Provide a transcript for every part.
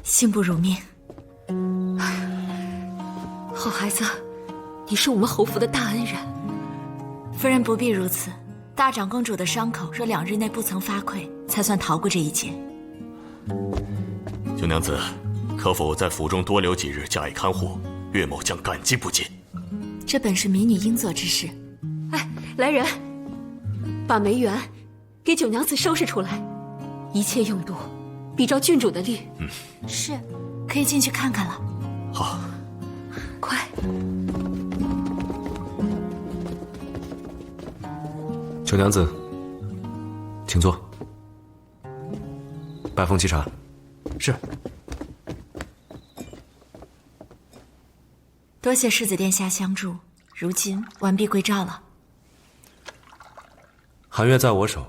幸不辱命。好孩子，你是我们侯府的大恩人。夫人不必如此，大长公主的伤口若2日内不曾发溃，才算逃过这一劫。九娘子，可否在府中多留几日，加以看护？岳某将感激不尽。这本是民女应做之事。哎，来人，把梅园给九娘子收拾出来，一切用度比照郡主的令。是，可以进去看看了。好，快。九娘子，请坐。拜封沏茶。是。多谢世子殿下相助，如今完璧归赵了。寒月在我手，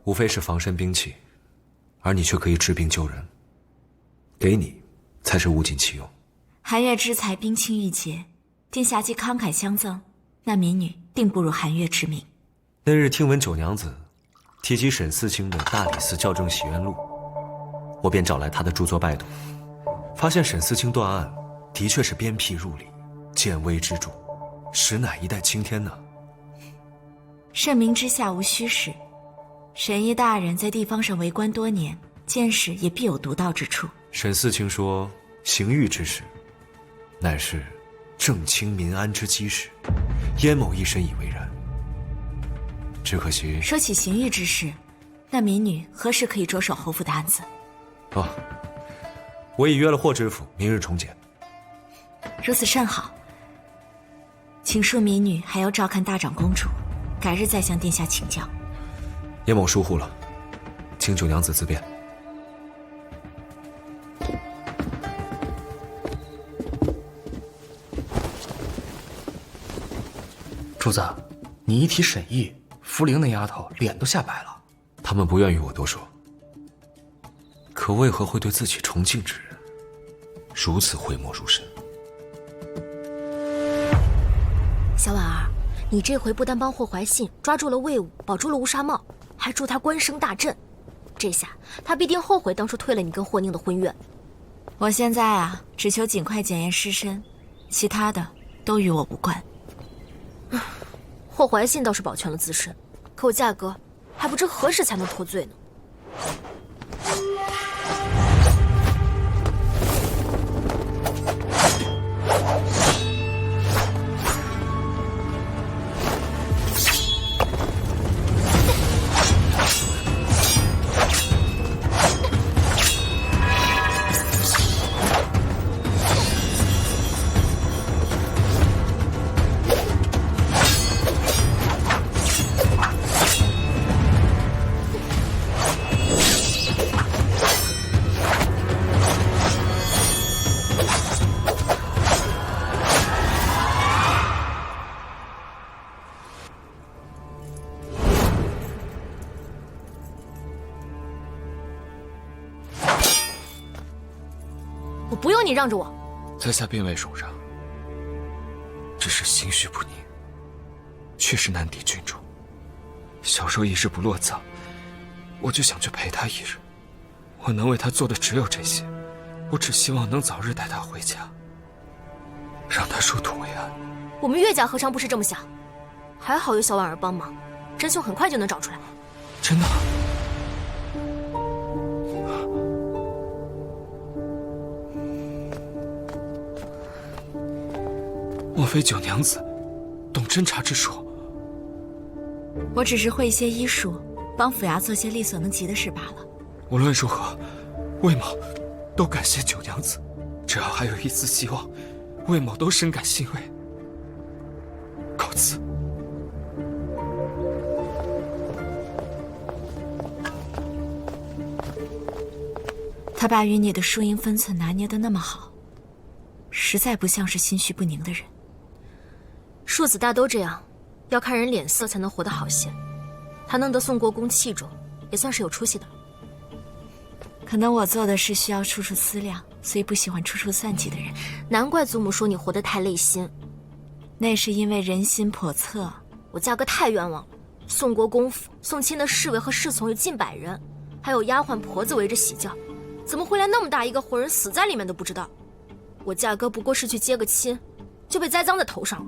无非是防身兵器，而你却可以治病救人，给你才是物尽其用。寒月之才冰清玉洁，殿下既慷慨相赠，那民女定不辱寒月之名。那日听闻九娘子提及沈四卿的大理寺校正洗冤录，我便找来他的著作拜读，发现沈四卿断案的确是鞭辟入里，见微知著，实乃一代青天呢。盛名之下无虚实，沈一大人在地方上为官多年，见识也必有独到之处。沈四卿说，刑狱之事，乃是正清民安之基石，燕某一深以为然。只可惜，说起刑狱之事，那民女何时可以着手侯府的案子？哦，我已约了霍知府，明日重检。如此甚好，请恕民女还要照看大长公主，改日再向殿下请教。燕某疏忽了，请九娘子自便。主子，你一提沈毅，福陵那丫头脸都吓白了。他们不愿与我多说，可为何会对自己崇敬之人如此讳莫如深？小婉儿，你这回不但帮霍怀信抓住了魏武，保住了乌纱帽，还助他官升大振，这下他必定后悔当初推了你跟霍宁的婚约。我现在啊，只求尽快检验尸身，其他的都与我无关。霍怀信倒是保全了自身，可我价格还不知何时才能脱罪呢。我不用你让着我。在下并未受伤，只是心绪不宁，确实难敌郡主。小时候一日不落葬，我就想去陪他一日。我能为他做的只有这些，我只希望能早日带他回家，让他入土为安。我们岳家何尝不是这么想？还好有小婉儿帮忙，真凶很快就能找出来。真的？莫非九娘子懂侦查之术？我只是会一些医术，帮府衙做些力所能及的事罢了。无论如何，魏某都感谢九娘子。只要还有一丝希望，魏某都深感欣慰。告辞。他把与你的输赢分寸拿捏得那么好，实在不像是心绪不宁的人。庶子大都这样，要看人脸色才能活得好些。他能得宋国公器重，也算是有出息的了。可能我做的事需要处处思量，所以不喜欢处处算计的人。难怪祖母说你活得太累心，那是因为人心叵测。我价格太冤枉了。宋国公府送亲的侍卫和侍从有近100人，还有丫鬟婆子围着喜轿，怎么会来那么大一个活人死在里面都不知道？我价格不过是去接个亲，就被栽赃在头上了。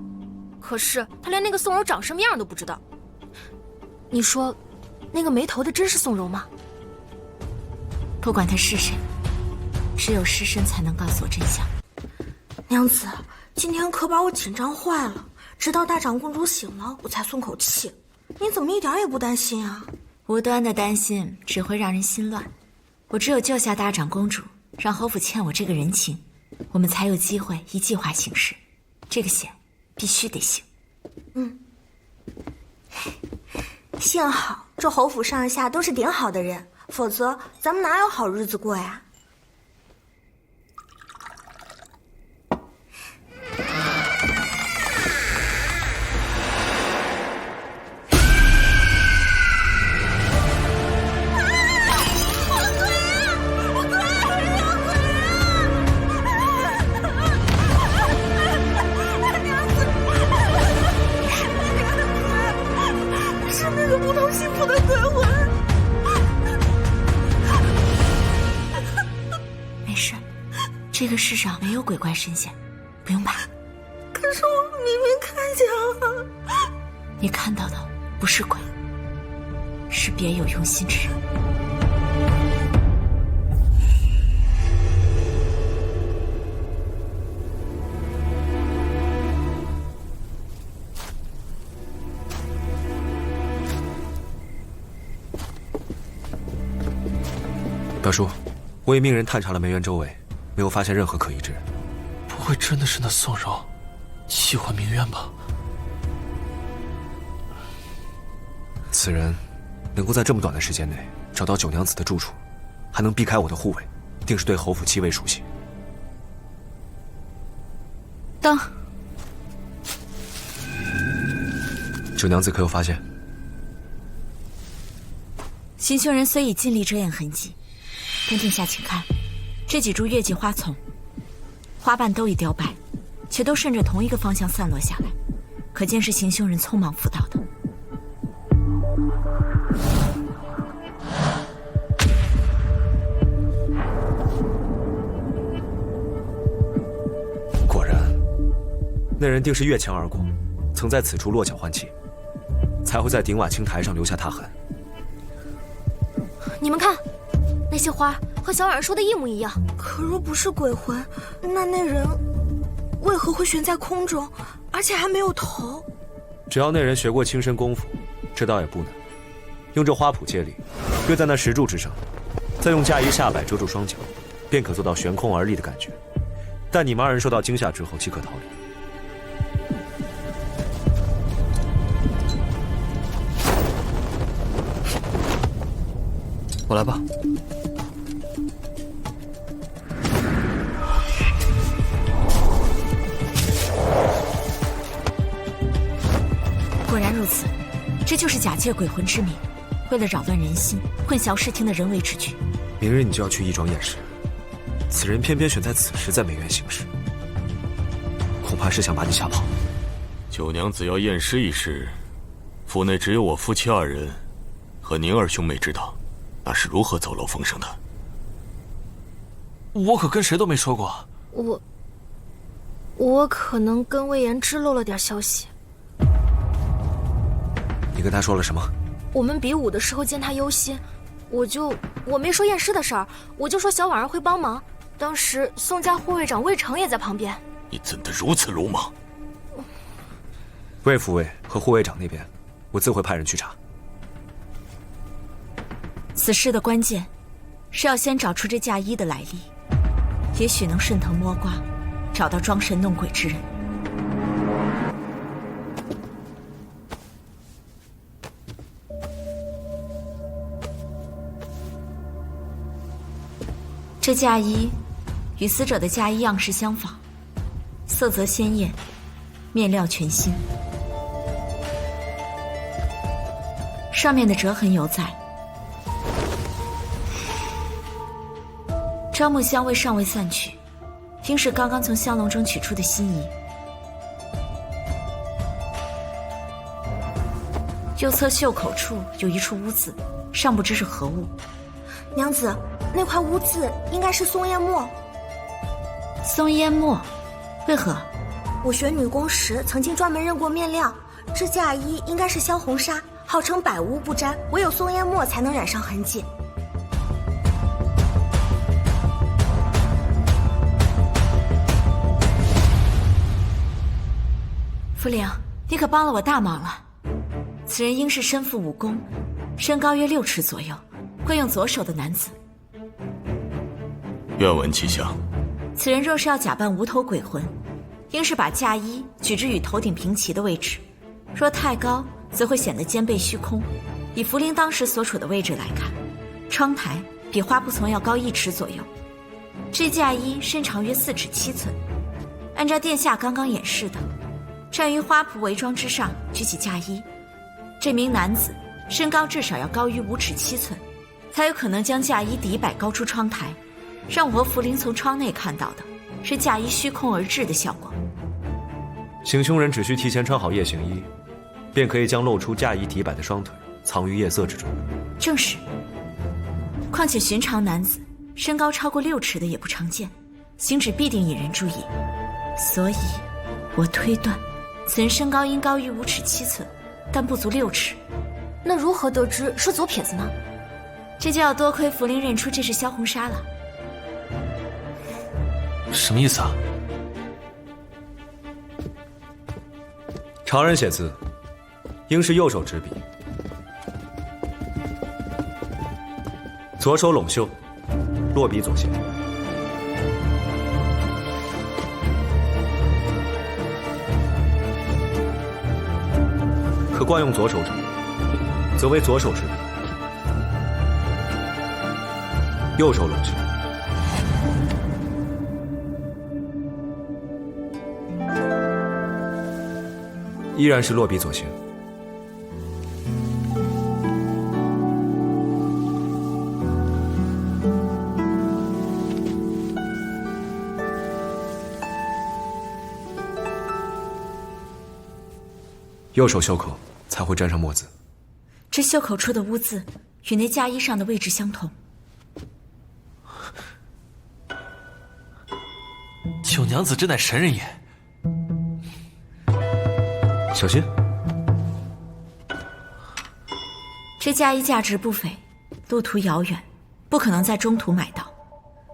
可是他连那个宋柔长什么样都不知道。你说，那个没头的真是宋柔吗？不管他是谁，只有尸身才能告诉我真相。娘子，今天可把我紧张坏了，直到大长公主醒了，我才松口气。你怎么一点也不担心啊？无端的担心只会让人心乱。我只有救下大长公主，让侯府欠我这个人情，我们才有机会依计划行事。这个险必须得行。幸好这侯府上下都是顶好的人，否则咱们哪有好日子过呀？这个世上没有鬼怪神仙，不用怕。可是我明明看见了。你看到的不是鬼，是别有用心之人。表叔，我也命人探查了梅园周围，没有发现任何可疑之人。不会真的是那宋柔气坏明渊吧？此人能够在这么短的时间内找到九娘子的住处，还能避开我的护卫，定是对侯府极为熟悉。灯。九娘子可有发现？行凶人虽已尽力遮掩痕迹，但殿下请看，这几株月季花丛，花瓣都已凋败，却都顺着同一个方向散落下来，可见是行凶人匆忙扶倒的。果然，那人定是越墙而过，曾在此处落脚换气，才会在顶瓦青台上留下踏痕。你们看，那些花和小婉儿说的一模一样。可若不是鬼魂，那人为何会悬在空中，而且还没有头？只要那人学过轻身功夫，这倒也不难。用这花圃借力，跃在那石柱之上，再用嫁衣下摆遮住双脚，便可做到悬空而立的感觉。但你们二人受到惊吓之后，即可逃离。我来吧。果然如此，这就是假借鬼魂之名，为了扰乱人心、混淆视听的人为之举。明日你就要去义庄验尸，此人偏偏选在此时在梅园行事，恐怕是想把你吓跑。九娘子要验尸一事，府内只有我夫妻2人和宁儿兄妹知道，那是如何走漏风声的。我可跟谁都没说过。我可能跟魏延支漏了点消息。你跟他说了什么？我们比武的时候见他忧心，我没说验尸的事儿，我就说小婉儿会帮忙。当时宋家护卫长魏成也在旁边。你怎的如此鲁莽？魏副卫和护卫长那边，我自会派人去查。此事的关键是要先找出这嫁衣的来历，也许能顺藤摸瓜，找到装神弄鬼之人。这嫁衣与死者的嫁衣样式相仿，色泽鲜艳，面料全新，上面的折痕犹在。樟木香味尚未散去，应是刚刚从香笼中取出的新衣。右侧袖口处有一处污渍，尚不知是何物。娘子，那块污渍应该是松烟墨。松烟墨，为何？我学女工时曾经专门认过面料，这嫁衣应该是萧红纱，号称百污不沾，唯有松烟墨才能染上痕迹。福陵，你可帮了我大忙了。此人应是身负武功，身高约6尺左右，会用左手的男子。愿闻其详。此人若是要假扮无头鬼魂，应是把嫁衣举至与头顶平齐的位置，若太高，则会显得肩背虚空。以福陵当时所处的位置来看，窗台比花仆从要高1尺左右。这嫁衣身长约4尺7寸，按照殿下刚刚演示的，站于花仆围装之上，举起嫁衣，这名男子身高至少要高于5尺7寸，才有可能将嫁衣底摆高出窗台，让我和福陵从窗内看到的是嫁衣虚空而至的效果。行凶人只需提前穿好夜行衣，便可以将露出嫁衣底摆的双腿藏于夜色之中。正是，况且寻常男子身高超过6尺的也不常见，行止必定引人注意，所以我推断此人身高应高于5尺7寸，但不足6尺。那如何得知是左撇子呢？这就要多亏福陵认出这是萧红纱了。什么意思啊？常人写字应是右手执笔，左手拢袖，落笔左写。可惯用左手者，则为左手执笔，右手拢袖。依然是落笔左行。右手袖口才会沾上墨渍。这袖口处的污渍与那嫁衣上的位置相同。九娘子真乃神人也。小心！这嫁衣价值不菲，路途遥远，不可能在中途买到。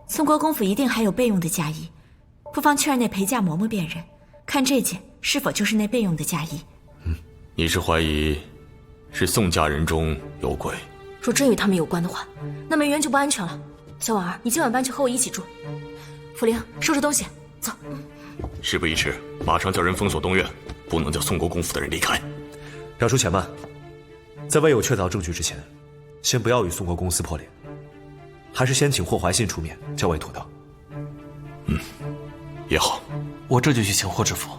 宋国公府一定还有备用的嫁衣，不妨去让那陪嫁嬷嬷辨认，看这件是否就是那备用的嫁衣。你是怀疑是宋家人中有鬼？若真与他们有关的话，那梅园就不安全了。小婉儿，你今晚搬去和我一起住。福陵，收拾东西，走。事不宜迟，马上叫人封锁东院，不能叫宋国公府的人离开。表叔且慢，在未有确凿证据之前，先不要与宋国公撕破脸，还是先请霍怀信出面较为妥当。也好，我这就去请霍知府。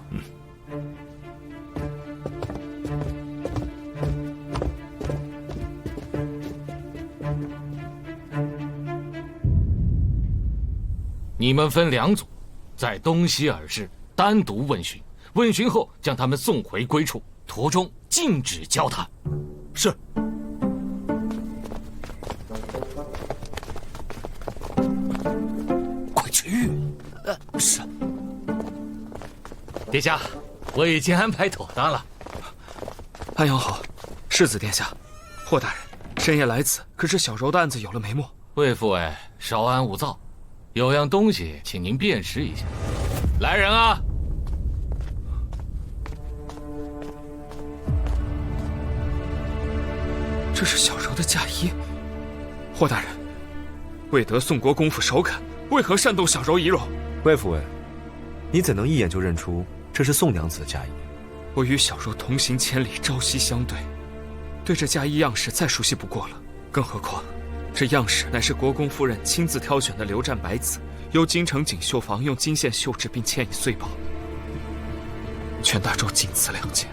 你们分2组，在东西耳室单独问询，问询后将他们送回归处。途中禁止交谈。是。快去！是。殿下，我已经安排妥当了。安阳好，世子殿下，霍大人，深夜来此，可是小柔的案子有了眉目？魏副尉，稍安勿躁，有样东西，请您辨识一下。来人啊！这是小柔的嫁衣。霍大人，未得宋国公府首肯，为何煽动小柔遗容？魏副尉，你怎能一眼就认出这是宋娘子的嫁衣？我与小柔同行千里，朝夕相对，对这嫁衣样式再熟悉不过了。更何况，这样式乃是国公夫人亲自挑选的流战白子，由京城锦绣坊用金线绣制并嵌以碎宝，全大洲仅此2件，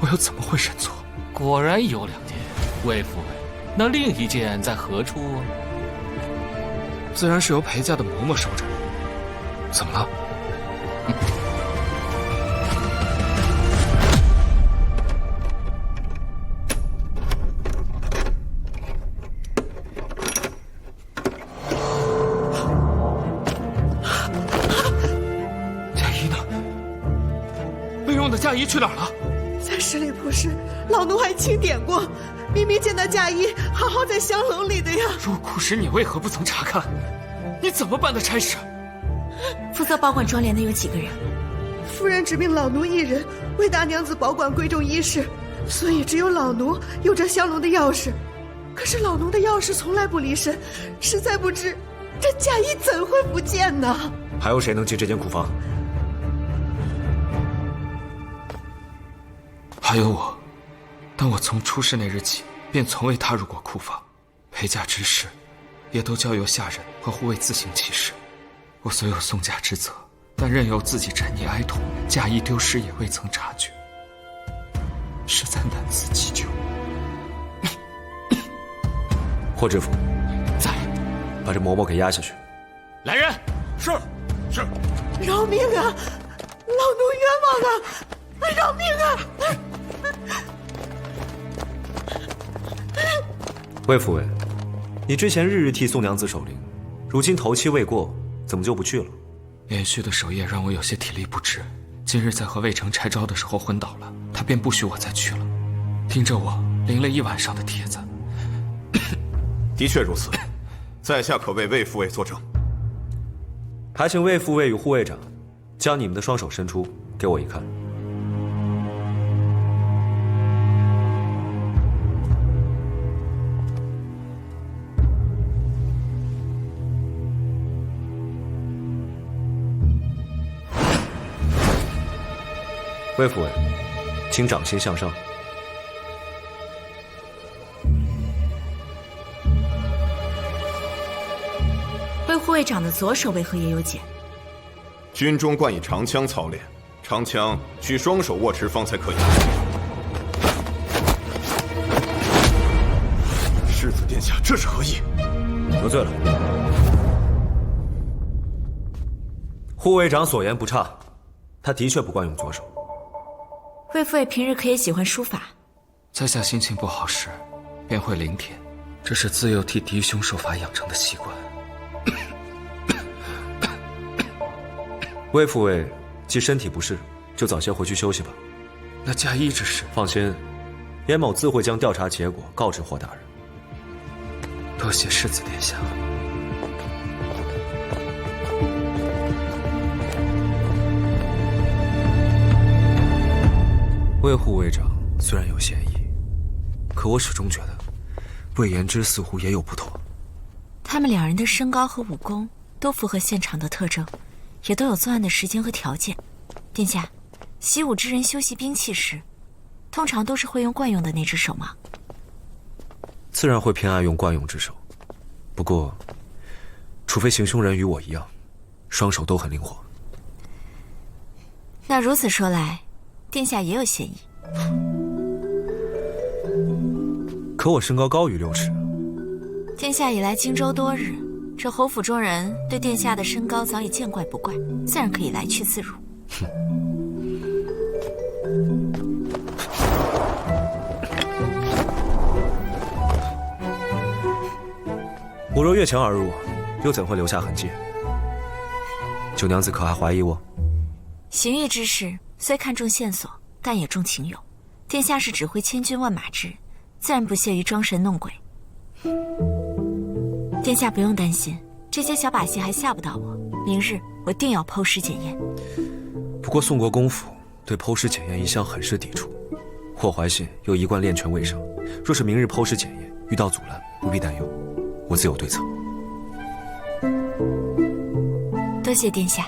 我又怎么会认错？果然有2件，魏副尉，那另1件在何处？自然是由裴家的嬷嬷收着。怎么了？嫁衣呢？备用的嫁衣去哪儿了？在十里铺时，老奴还清点过，明明见那嫁衣好好在香笼里的呀。入库时你为何不曾查看？你怎么办的差事？负责保管庄帘的有几个人？夫人指命老奴一人为大娘子保管贵重衣饰，所以只有老奴有这香笼的钥匙。可是老奴的钥匙从来不离身，实在不知这嫁衣怎会不见呢？还有谁能进这间库房？还有我，但我从出事那日起便从未踏入过库房，陪嫁之事也都交由下人和护卫自行其事。我虽有送嫁之责，但任由自己沉溺哀痛，嫁衣丢失也未曾察觉，实在难辞其咎。霍知府，在，把这嬷嬷给押下去。来人！是。饶命啊！老奴冤枉啊！饶命啊！魏副尉，你之前日日替宋娘子守灵，如今头七未过，怎么就不去了？连续的守夜让我有些体力不支，今日在和魏成拆招的时候昏倒了，他便不许我再去了，盯着我淋了1晚上的帖子。的确如此，在下可为魏副尉作证。还请魏副尉与护卫长将你们的双手伸出，给我一看。魏副尉，请掌心向上。魏护卫长的左手为何也有茧？军中惯以长枪操练，长枪需双手握持方才可以。世子殿下，这是何意？得罪了。护卫长所言不差，他的确不惯用左手。魏副尉平日可也喜欢书法，在下心情不好时，便会临帖，这是自幼替嫡兄受罚养成的习惯。魏副尉既身体不适，就早些回去休息吧。那嫁衣之事，放心，严某自会将调查结果告知霍大人。多谢世子殿下。魏护卫长虽然有嫌疑，可我始终觉得魏延之似乎也有不妥。他们2人的身高和武功都符合现场的特征，也都有作案的时间和条件。殿下，习武之人修习兵器时，通常都是会用惯用的那只手吗？自然会偏爱用惯用之手，不过，除非行凶人与我一样，双手都很灵活。那如此说来，殿下也有嫌疑。可我身高高于6尺。殿下已来荆州多日，这侯府中人对殿下的身高早已见怪不怪，自然可以来去自如。哼。我若越墙而入，又怎会留下痕迹？九娘子可还怀疑我？行狱之事虽看重线索，但也重情友。殿下是指挥千军万马之人，自然不屑于装神弄鬼。殿下不用担心，这些小把戏还吓不到我。明日我定要剖尸检验。不过宋国公府对剖尸检验一向很是抵触，霍怀信又一贯练权为上，若是明日剖尸检验遇到阻拦，不必担忧，我自有对策。多谢殿下。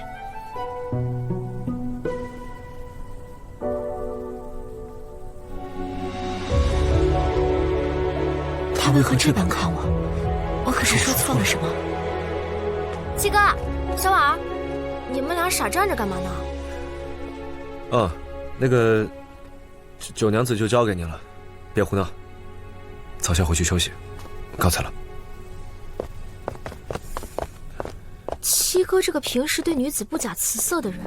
他为何这般看我？我可是说错了什么？七哥，小婉儿，你们俩傻站着干嘛呢？那个九娘子就交给你了，别胡闹，早些回去休息，告辞了。七哥这个平时对女子不假辞色的人，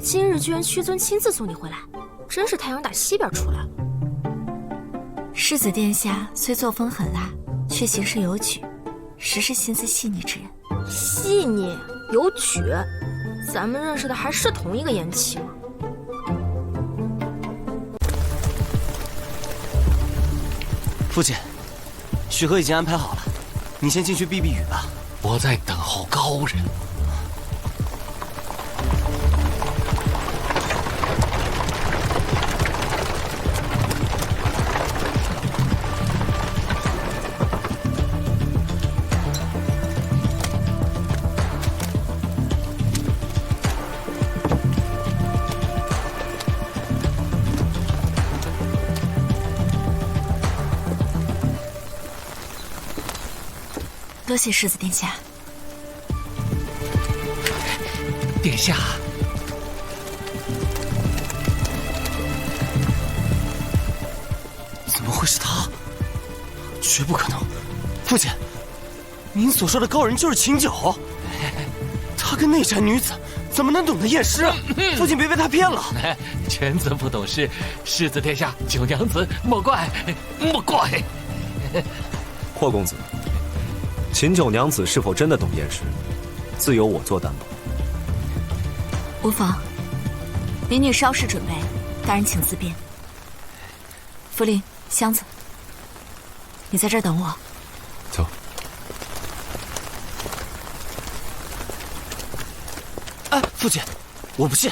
今日居然屈尊亲自送你回来，真是太阳打西边出来了。世子殿下虽作风狠辣，却行事有矩，实是心思细腻之人。细腻有矩，咱们认识的还是同一个延期吗？父亲，许河已经安排好了，你先进去避避雨吧。我在等候高人。多谢世子殿下。殿下，怎么会是他？绝不可能！父亲，您所说的高人就是秦九，他跟那宅女子怎么能懂得验尸？父亲别被他骗了。犬子不懂事，世子殿下，九娘子莫怪，莫怪。霍公子，秦九娘子是否真的懂验尸，自有我做担保。无妨，民女稍事准备，大人请自便。福临，箱子，你在这儿等我。走。哎，父亲，我不信。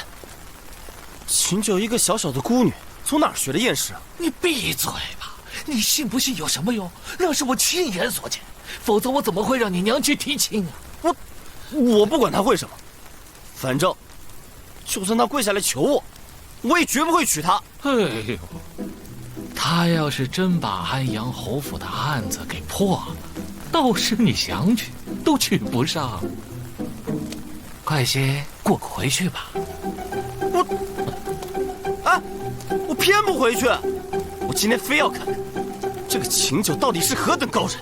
秦九一个小小的孤女，从哪儿学的验尸？你闭嘴吧！你信不信有什么用？那是我亲眼所见，否则我怎么会让你娘去提亲啊？我不管她会什么，反正就算她跪下来求我，我也绝不会娶她。哎呦，她要是真把安阳侯府的案子给破了，到时你想娶都娶不上。快些过回去吧。我偏不回去，我今天非要看看这个秦九到底是何等高人。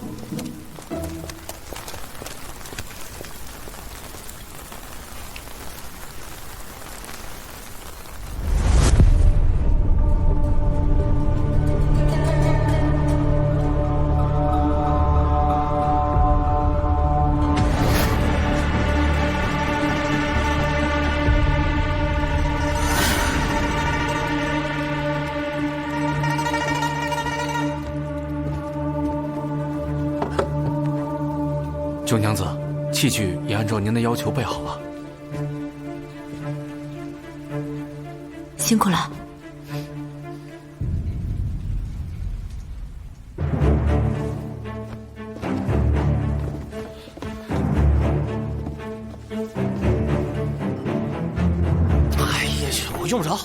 九娘子，器具也按照您的要求备好了。辛苦了。哎呀，我用不着。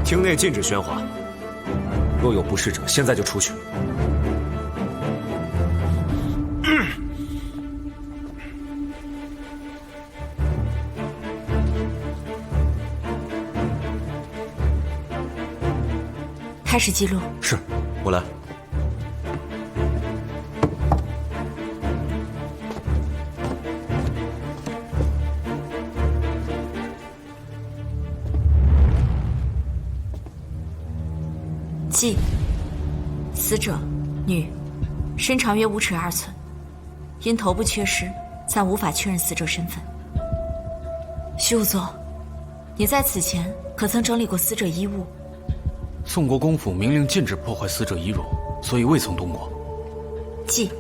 厅内禁止喧哗，若有不适者，现在就出去。开始记录。是，我来。记：死者，女，身长约5尺2寸，因头部缺失，暂无法确认死者身份。徐仵作，你在此前可曾整理过死者衣物？宋国公府明令禁止破坏死者衣褥，所以未曾动过。记：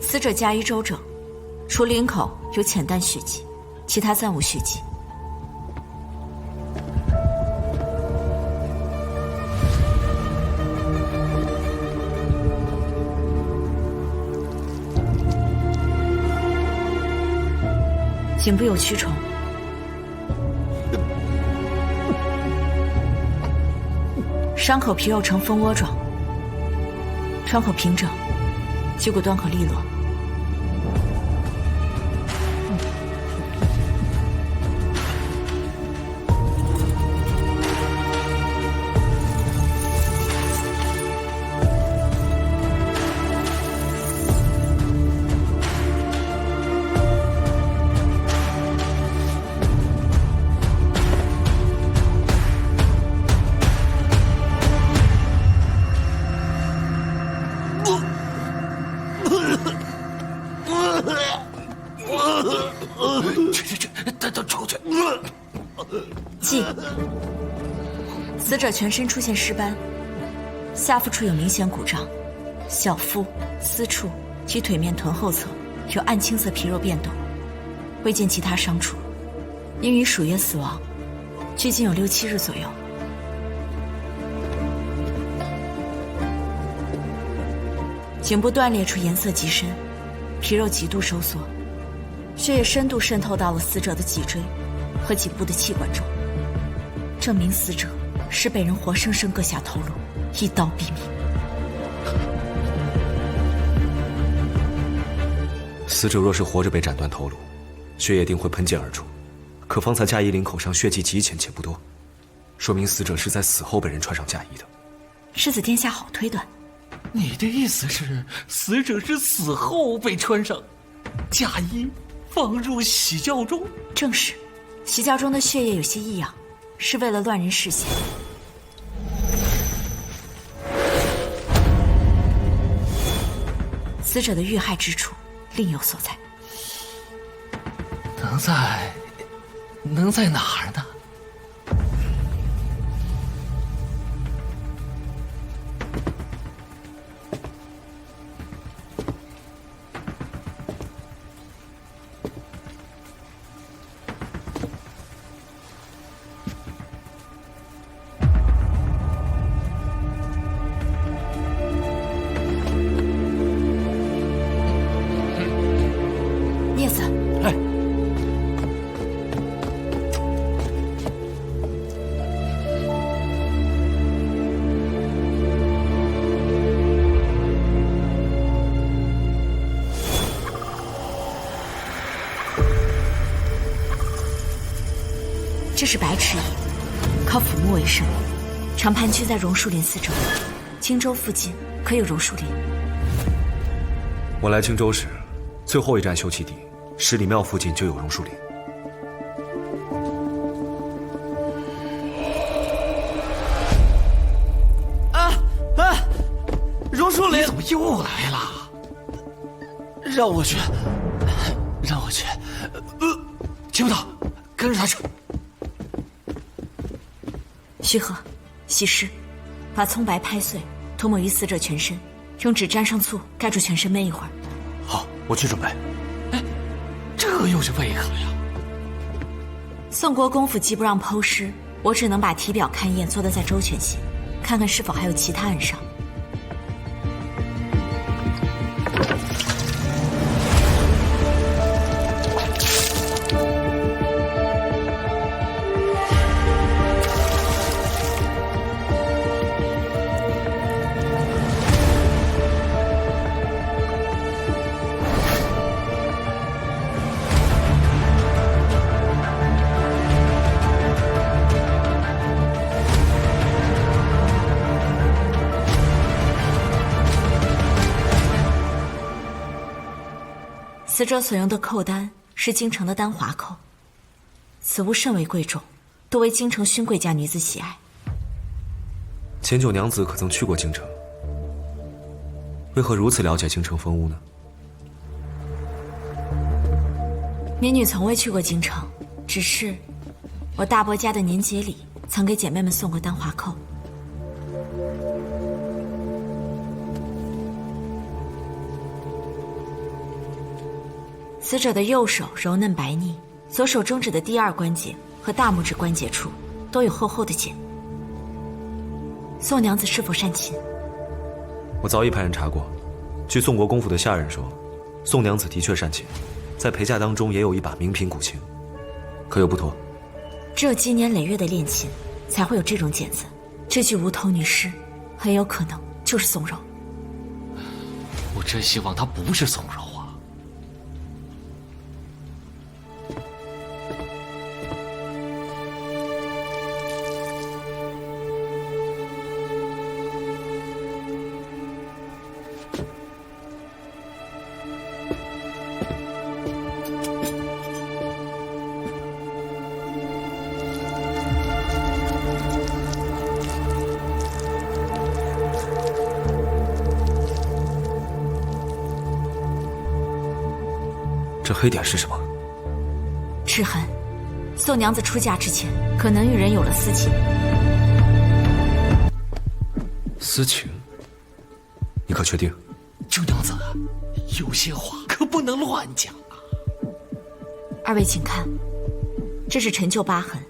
死者家衣周整，除领口有浅淡血迹，其他暂无血迹。颈部有蛆虫，伤口皮肉呈蜂窝状，创口平整，脊骨端口利落。带他出去。记：死者全身出现尸斑，下腹处有明显鼓胀，小腹、私处及腿面臀后侧有暗青色皮肉变动，未见其他伤处，应于鼠约死亡，距今有6、7日左右。颈部断裂处颜色极深，皮肉极度收缩，血液深度渗透到了死者的脊椎和颈部的气管中，证明死者是被人活生生割下头颅，一刀毙命。死者若是活着被斩断头颅，血液定会喷溅而出，可方才嫁衣领口上血迹极浅且不多，说明死者是在死后被人穿上嫁衣的。世子殿下好推断。你的意思是，死者是死后被穿上嫁衣，放入喜轿中？正是，喜轿中的血液有些异样，是为了乱人视线。死者的遇害之处另有所在，能在哪儿呢？聂子，哎，这是白齿蚁，靠腐木为生，常盘踞在榕树林四周。荆州附近可有榕树林？我来荆州时，最后一站休憩地十里庙附近就有榕树林。榕树林你怎么又来了？让我去，听不到，跟着他去。须贺，洗尸，把葱白拍碎，涂抹于死者全身，用纸沾上醋，盖住全身焖一会儿。好，我去准备。这又是为何呀？宋国公府既不让剖尸，我只能把体表勘验做得再周全些，看看是否还有其他暗伤。死者所用的扣单是京城的丹华扣，此物甚为贵重，多为京城勋贵家女子喜爱。前九娘子可曾去过京城？为何如此了解京城风物呢？民女从未去过京城，只是我大伯家的年节礼曾给姐妹们送过丹华扣。死者的右手柔嫩白腻，左手中指的第二关节和大拇指关节处都有厚厚的茧。宋娘子是否善琴？我早已派人查过，据宋国公府的下人说，宋娘子的确善琴，在陪嫁当中也有一把名品古琴，可有不妥？只有积年累月的练琴，才会有这种茧子。这具无头女尸，很有可能就是宋柔。我真希望她不是宋柔啊！这黑点是什么？赤痕。宋娘子出嫁之前，可能与人有了私情。私情？你可确定？九娘子，有些话可不能乱讲啊！二位请看，这是陈旧疤痕，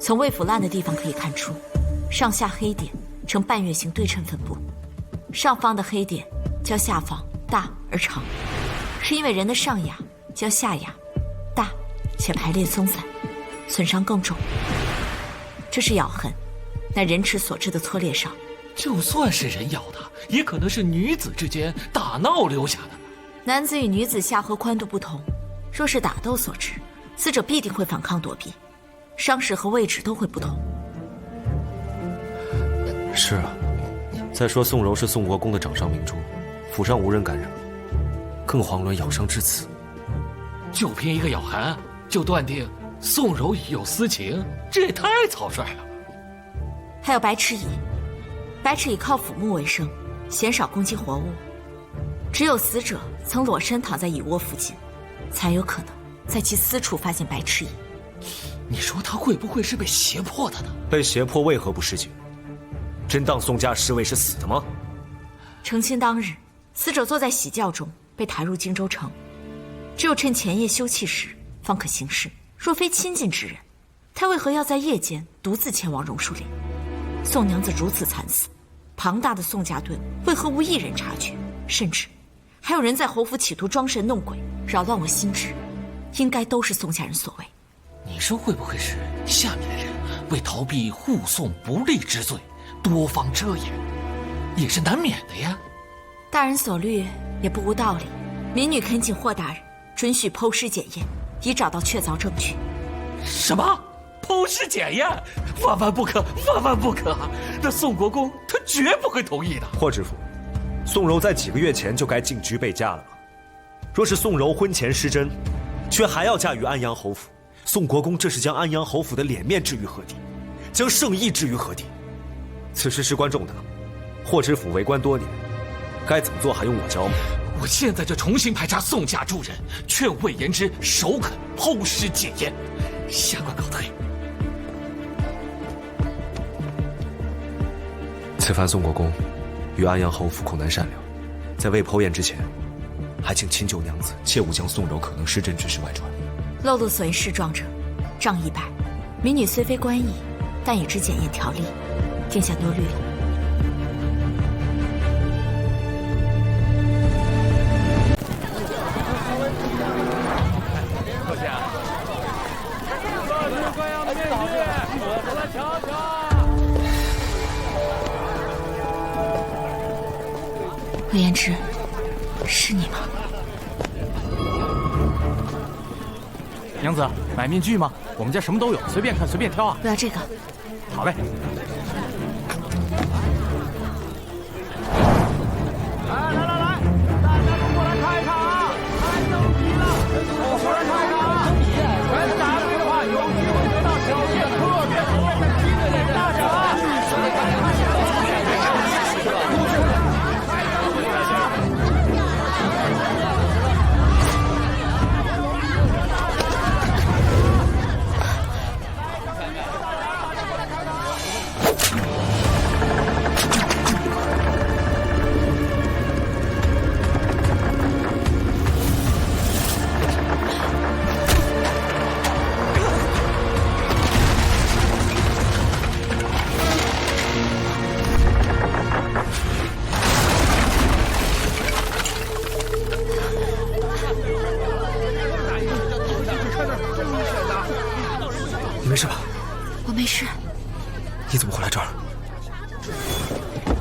从未腐烂的地方可以看出，上下黑点呈半月形对称分布，上方的黑点较下方大而长，是因为人的上牙较下牙大且排列松散，损伤更重。这是咬痕，乃人齿所致的挫裂伤。就算是人咬的，也可能是女子之间打闹留下的。男子与女子下颌宽度不同，若是打斗所致，死者必定会反抗躲避，伤势和位置都会不同。是啊，再说宋柔是宋国公的掌上明珠，府上无人敢惹，更遑论咬伤至此。就凭一个咬痕就断定宋柔与有私情，这也太草率了。还有白痴蚁，白痴蚁靠腐木为生，鲜少攻击活物，只有死者曾裸身躺在蚁窝附近，才有可能在其私处发现白痴蚁。你说他会不会是被胁迫的呢？被胁迫为何不示警？真当宋家侍卫是死的吗？成亲当日，死者坐在喜轿中被抬入荆州城，只有趁前夜休憩时方可行事。若非亲近之人，他为何要在夜间独自前往榕树林？宋娘子如此惨死，庞大的宋家盾为何无一人察觉？甚至还有人在侯府企图装神弄鬼，扰乱我心智，应该都是宋家人所为。你说会不会是下面的人为逃避护送不利之罪，多方遮掩，也是难免的呀？大人所虑也不无道理。民女恳请霍大人准许剖尸检验，以找到确凿证据。什么？剖尸检验？万万不可！万万不可！那宋国公他绝不会同意的。霍知府，宋柔在几个月前就该进局备嫁了吧？若是宋柔婚前失贞，却还要嫁于安阳侯府，宋国公这是将安阳侯府的脸面置于何地，将圣意置于何地？此事事关重大，霍知府为官多年，该怎么做还用我教吗？我现在就重新排查宋家诸人，劝魏延之首肯剖尸检验，下官告退。此番宋国公与安阳侯府恐难善了，在未剖验之前，还请秦九娘子切勿将宋柔可能失贞之事外传。漏露所言示状者，杖100。民女虽非官役，但也知检验条例，殿下多虑了。魏延之，是你吗？娘子，买面具吗？我们家什么都有，随便看随便挑啊。我要这个。好嘞。来，大家都过来看一看啊！太牛逼了！过来看一看啊！全答对的话，有机会得到小叶特别好的金的大奖啊！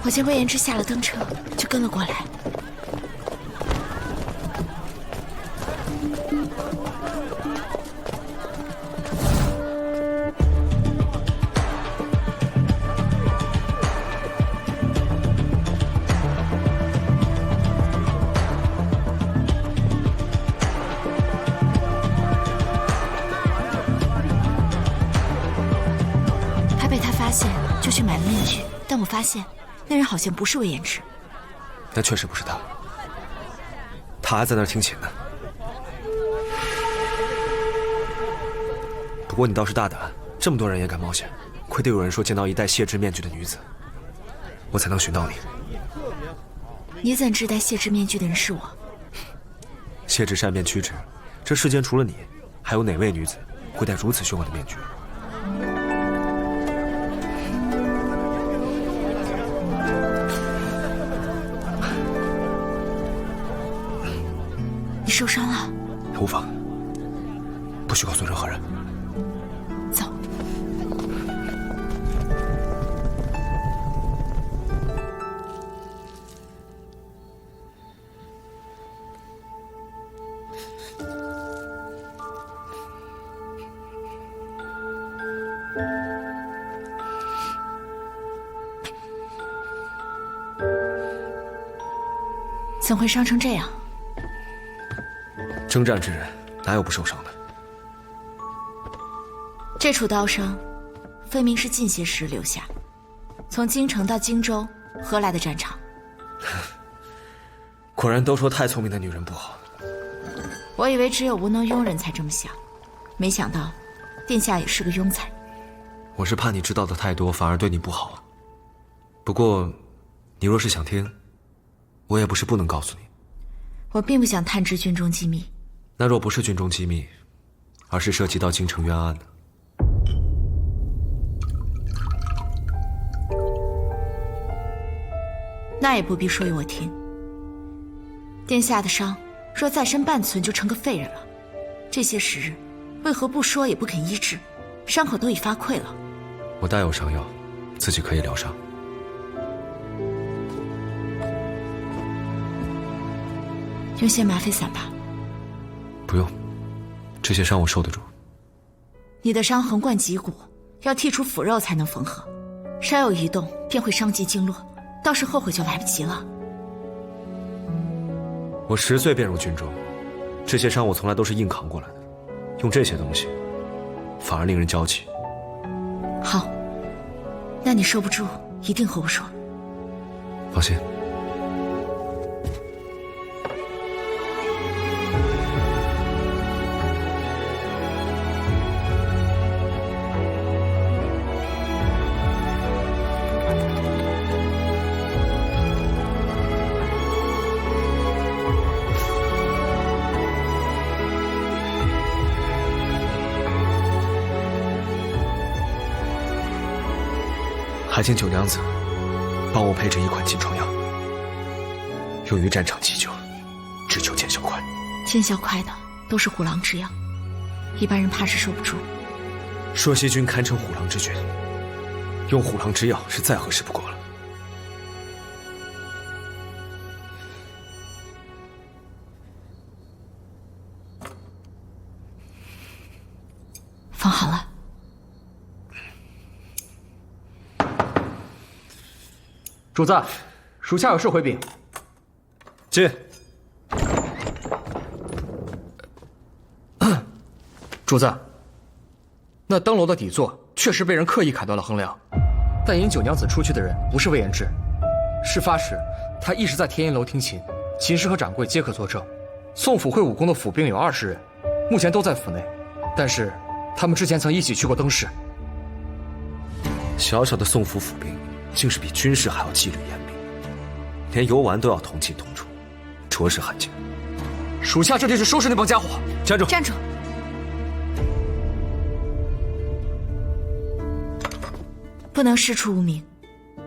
我见魏延之下了登车，就跟了过来。怕被他发现，就去买了面具，但我发现。那人好像不是魏延之，但确实不是他，他还在那儿听琴呢。不过你倒是大胆，这么多人也敢冒险，亏得有人说见到一戴谢之面具的女子，我才能寻到你。你怎知戴谢之面具的人是我？谢之善变曲直，这世间除了你，还有哪位女子会戴如此凶恶的面具？你受伤了？无妨，不许告诉任何人。走。怎会伤成这样？征战之人哪有不受伤的？这处刀伤，分明是近些时留下。从京城到荆州，何来的战场？果然都说太聪明的女人不好。我以为只有无能庸人才这么想，没想到殿下也是个庸才。我是怕你知道的太多，反而对你不好。不过，你若是想听，我也不是不能告诉你。我并不想探知军中机密。那若不是军中机密，而是涉及到京城冤案呢？那也不必说与我听。殿下的伤，若再生半寸就成个废人了。这些时日，为何不说也不肯医治？伤口都已发溃了。我带有伤药，自己可以疗伤。用些吗啡散吧。不用，这些伤我受得住。你的伤横贯脊骨，要剔除腐肉才能缝合，稍有移动便会伤及经络，到时后悔就来不及了。我10岁便入军中，这些伤我从来都是硬扛过来的，用这些东西，反而令人娇气。好，那你受不住，一定和我说。放心。还请九娘子帮我配制一款金疮药，用于战场急救，只求见效快。见效快的都是虎狼之药，一般人怕是受不住。朔溪军堪称虎狼之军，用虎狼之药是再合适不过了。放好了。主子，属下有事回禀。进。主子，那登楼的底座确实被人刻意砍断了横梁，但引九娘子出去的人不是魏延之。事发时，他一直在天音楼听琴，琴师和掌柜皆可作证。宋府会武功的府兵有20人，目前都在府内，但是他们之前曾一起去过登试。小小的宋府府兵，竟是比军事还要纪律严明，连游玩都要同进同出，着实罕见。属下这就去收拾那帮家伙。站住！站住！不能师出无名，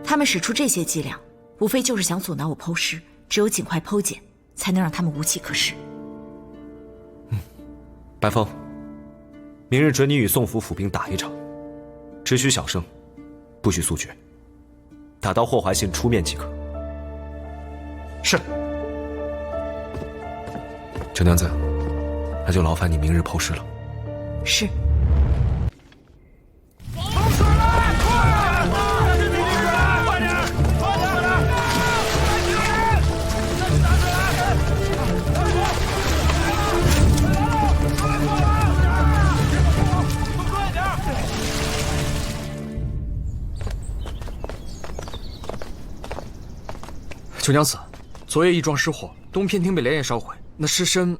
他们使出这些伎俩，无非就是想阻挠我剖尸。只有尽快剖检，才能让他们无计可施。白风，明日准你与宋府府兵打一场，只许小胜，不许速决。打到霍怀信出面即可。是。九娘子，那就劳烦你明日剖尸了。是。九娘子，昨夜义庄失火，东偏厅被连夜烧毁，那尸身，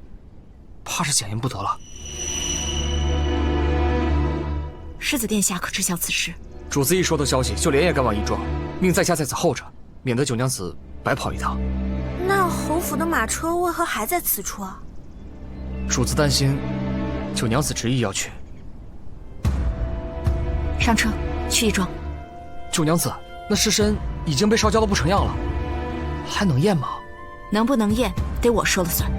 怕是检验不得了。世子殿下可知晓此事？主子一收到消息，就连夜赶往义庄，命在下在此候着，免得九娘子白跑一趟。那侯府的马车为何还在此处啊？主子担心九娘子执意要去。上车，去义庄。九娘子，那尸身已经被烧焦得不成样了。还能验吗？能不能验，得我说了算。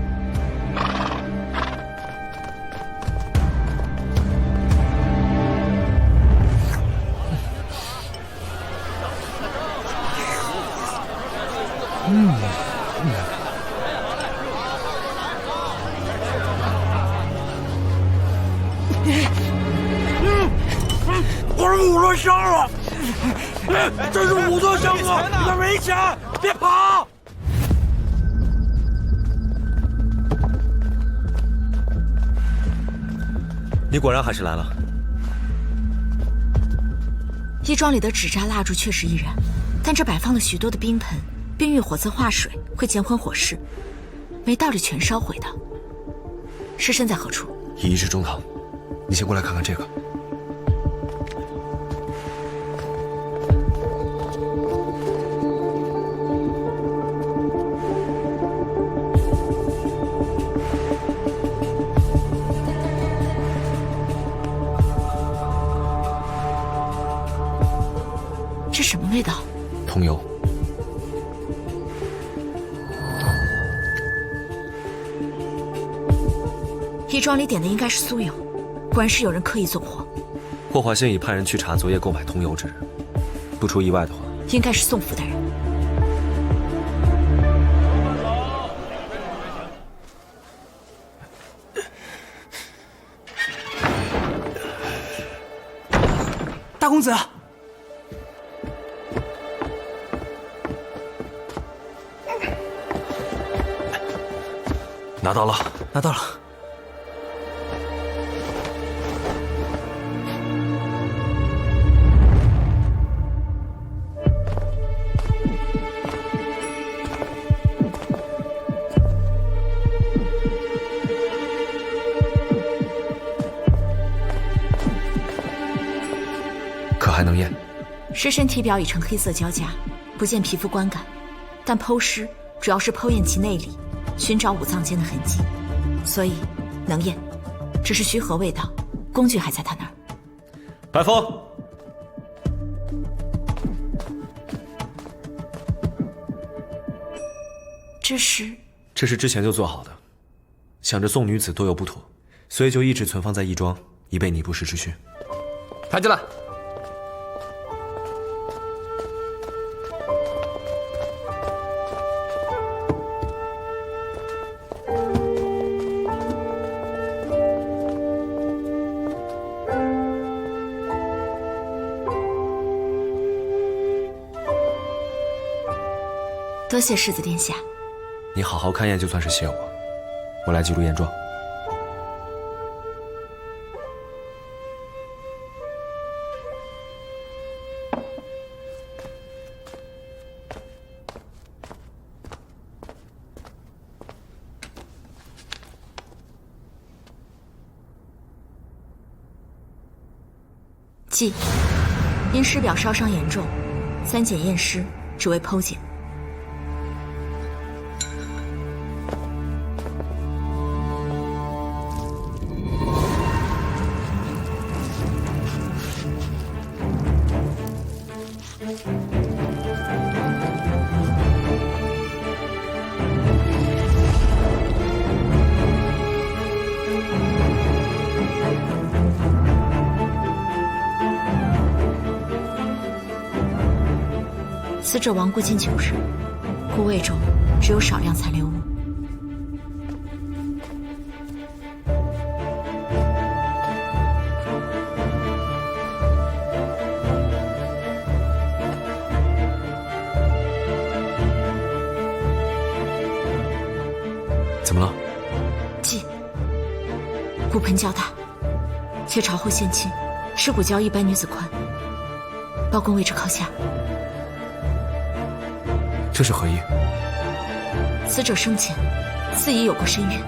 我是五座香了，这是五座香啊！你们没钱，别跑！你果然还是来了。义庄里的纸扎蜡烛确实易燃，但这摆放了许多的冰盆，冰遇火则化水，会减缓火势，没道理全烧毁的。尸身在何处？已移至中堂，你先过来看看这个。这什么味道？桐油。义庄里点的应该是酥油，果然是有人刻意纵火。霍怀信已派人去查昨夜购买桐油之人，不出意外的话，应该是宋府的人。大公子，拿到了，拿到了。可还能验？尸身体表已呈黑色交加，不见皮肤观感，但剖尸主要是剖验其内里，寻找五脏间的痕迹，所以能验。只是徐和未到，工具还在他那儿。白风，这是之前就做好的，想着宋女子多有不妥，所以就一直存放在义庄，以备你不时之需。抬进来。多谢世子殿下。你好好勘验就算是谢我，我来记录验状。记：因尸表烧伤严重，3检验尸，只为剖检。死者亡故近9日，护卫中只有少量残留物。怎么了？忌。骨盆较大，且朝后现倾，尸骨较一般女子宽，包公位置靠下。这是何意？死者生前似已有过身孕。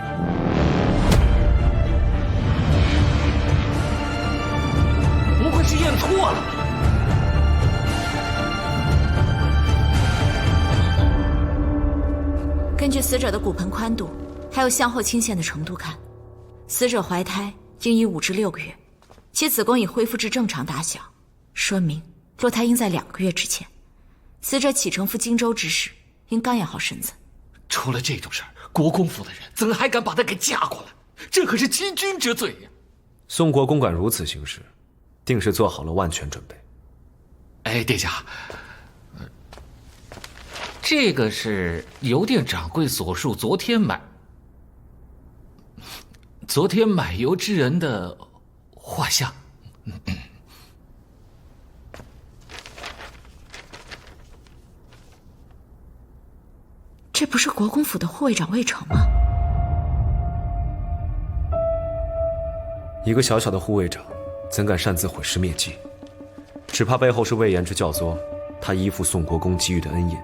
不会是验错了？根据死者的骨盆宽度，还有向后倾陷的程度看，死者怀胎应已5至6个月，其子宫已恢复至正常大小，说明落胎应在2个月之前。死者启程赴荆州之时，应刚养好身子。出了这种事儿，国公府的人怎还敢把她给嫁过来？这可是欺君之罪呀！宋国公敢如此行事，定是做好了万全准备。哎，殿下，这个是邮店掌柜所述昨天买油之人的画像。这不是国公府的护卫长魏成吗？一个小小的护卫长，怎敢擅自毁尸灭迹？只怕背后是魏延之教唆，他依附宋国公给予的恩荫，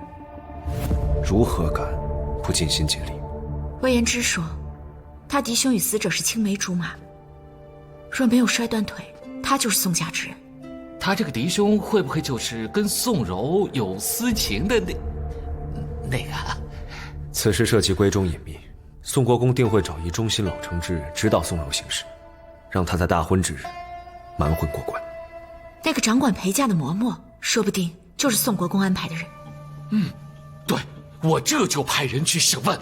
如何敢不尽心竭力？魏延之说，他嫡兄与死者是青梅竹马，若没有摔断腿，他就是宋家之人。他这个嫡兄会不会就是跟宋柔有私情的那个？此事涉及闺中隐秘，宋国公定会找一忠心老成之人指导宋柔行事，让他在大婚之日瞒混过关。那个掌管陪嫁的嬷嬷，说不定就是宋国公安排的人。对，我这就派人去审问。